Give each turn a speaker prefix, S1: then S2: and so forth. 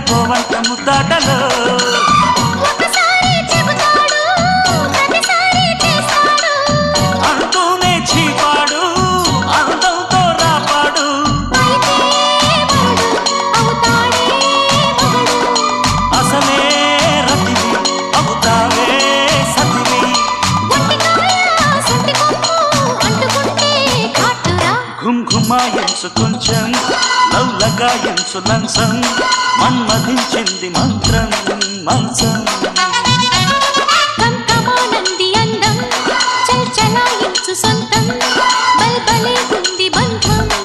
S1: పోవంట ముద్దాటలో అంటూనే చీపాడు అందంతో రాపాడు అసలే రతివి అవుతావే సతివి ఘుమ్ ఘుమాయించు కొంచెం లవ్లగాయించు లంచం మన్మధించింది మంత్రం మంచం